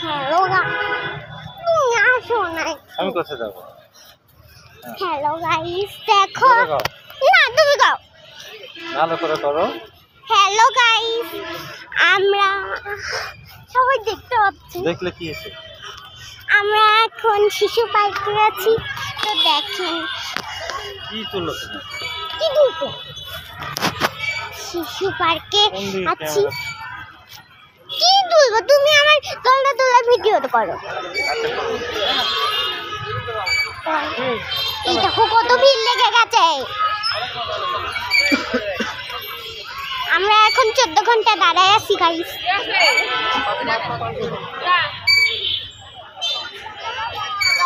Hello আসো না, আমি কোথায় যাবো? হ্যালো গাইস দেখো না, তুমি গাও, ভালো করে করো। হ্যালো গাইস, আমরা সবাই দেখতে পাচ্ছি, দেখলে কি হয়েছে? আমরা এখন শিশু পার্কে আছি। তো দেখেন কি তুললো তুমি? কি দুটো শিশু পার্কে আছি। কি তুলবো? তুমি আমার তোলা তোলা ভিডিও করো। এই দেখো কত ভিড় লেগে গেছে। আমরা এখন 14 ঘন্টা দাঁড়ায় আছি গাইস।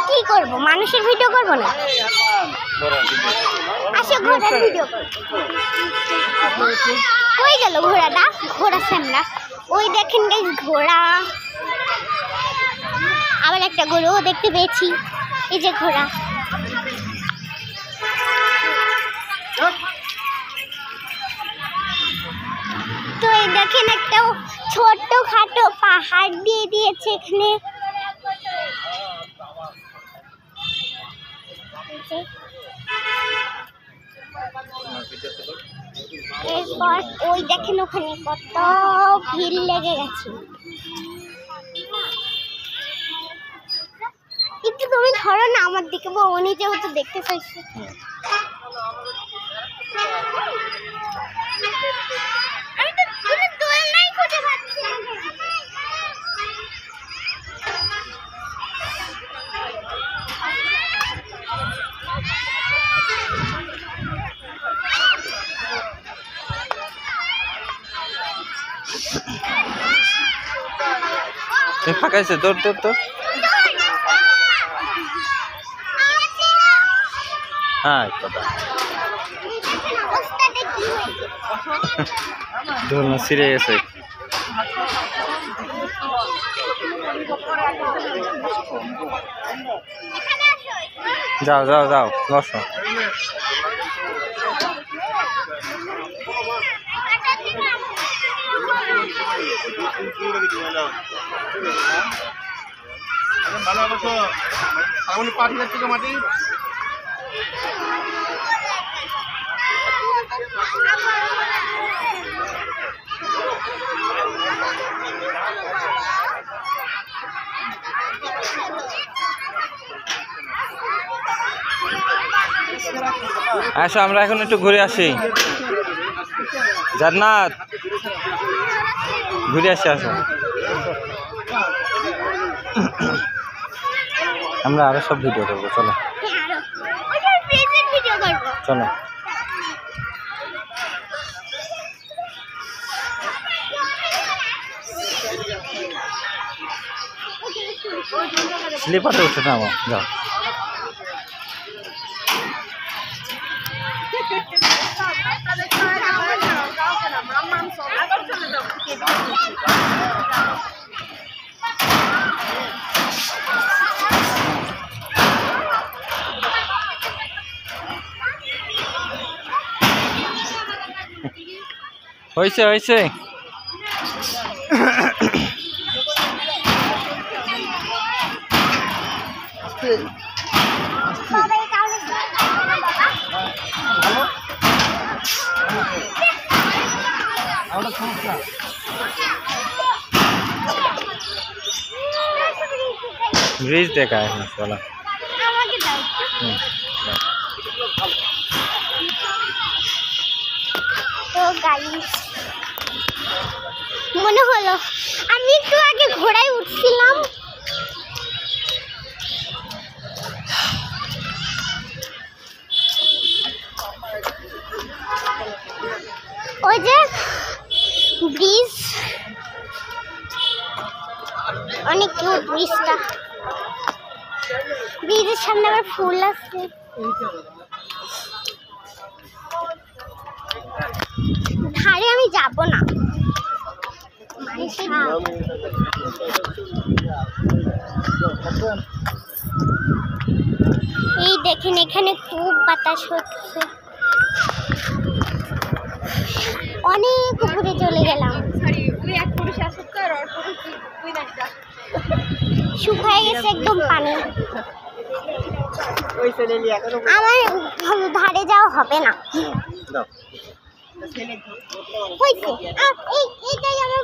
কি করবো, মানুষের ভিডিও করবো না? আসো ঘোড়ার ভিডিও করবো। কই গেল ঘোড়াটা? ঘোড়া সামলা, ওই দেখেন গাইস ঘোড়া। আবার একটা গরুও দেখতে পেয়েছি, এই যে ঘোড়া। তো এই দেখেন একটা ছোট্ট খাটো পাহাড় দিয়ে দিয়েছে এখানে। এরপর ওই দেখেন ওখানে কত ভিড় লেগে গেছে। একটু তুমি ধরো না আমার দিকে, উনি যেহেতু দেখতে চাইছে। আমি তো কোনো দোলনাই খুঁজে পাচ্ছি না। ফাঁকাইছে, দৌড় দৌড় দৌড়। হ্যাঁ দোলনা ছিঁড়ে গেছে। যাও যাও যাও বসো। আসো আমরা এখন একটু ঘুরে আসি। জান্নাত ঘুরে আসি, আসো। আমরা আরো সব ভিডিও করবো, চলো চলো। স্লিপারটা উঠে নামো, যাও। হয়েছে হয়েছে। ব্রিজ দেখা এখন চলো। তো গাইস মনে হলো আমি একটু আগে ঘোড়ায় উঠছিলাম, ওই যে ব্রিজ, অনেক কিউট ব্রিজটা। ব্রিজের সামনে আবার ফুল আছে। ধারে আমি যাব না। এই দেখেন এখানে খুব বাতাস হচ্ছে, অনেক উপরে চলে গেলাম। শুকায় গেছে একদম পানি। আমার ধারে যাওয়া হবে না। দাও। হয়েছে। এইটাই আমার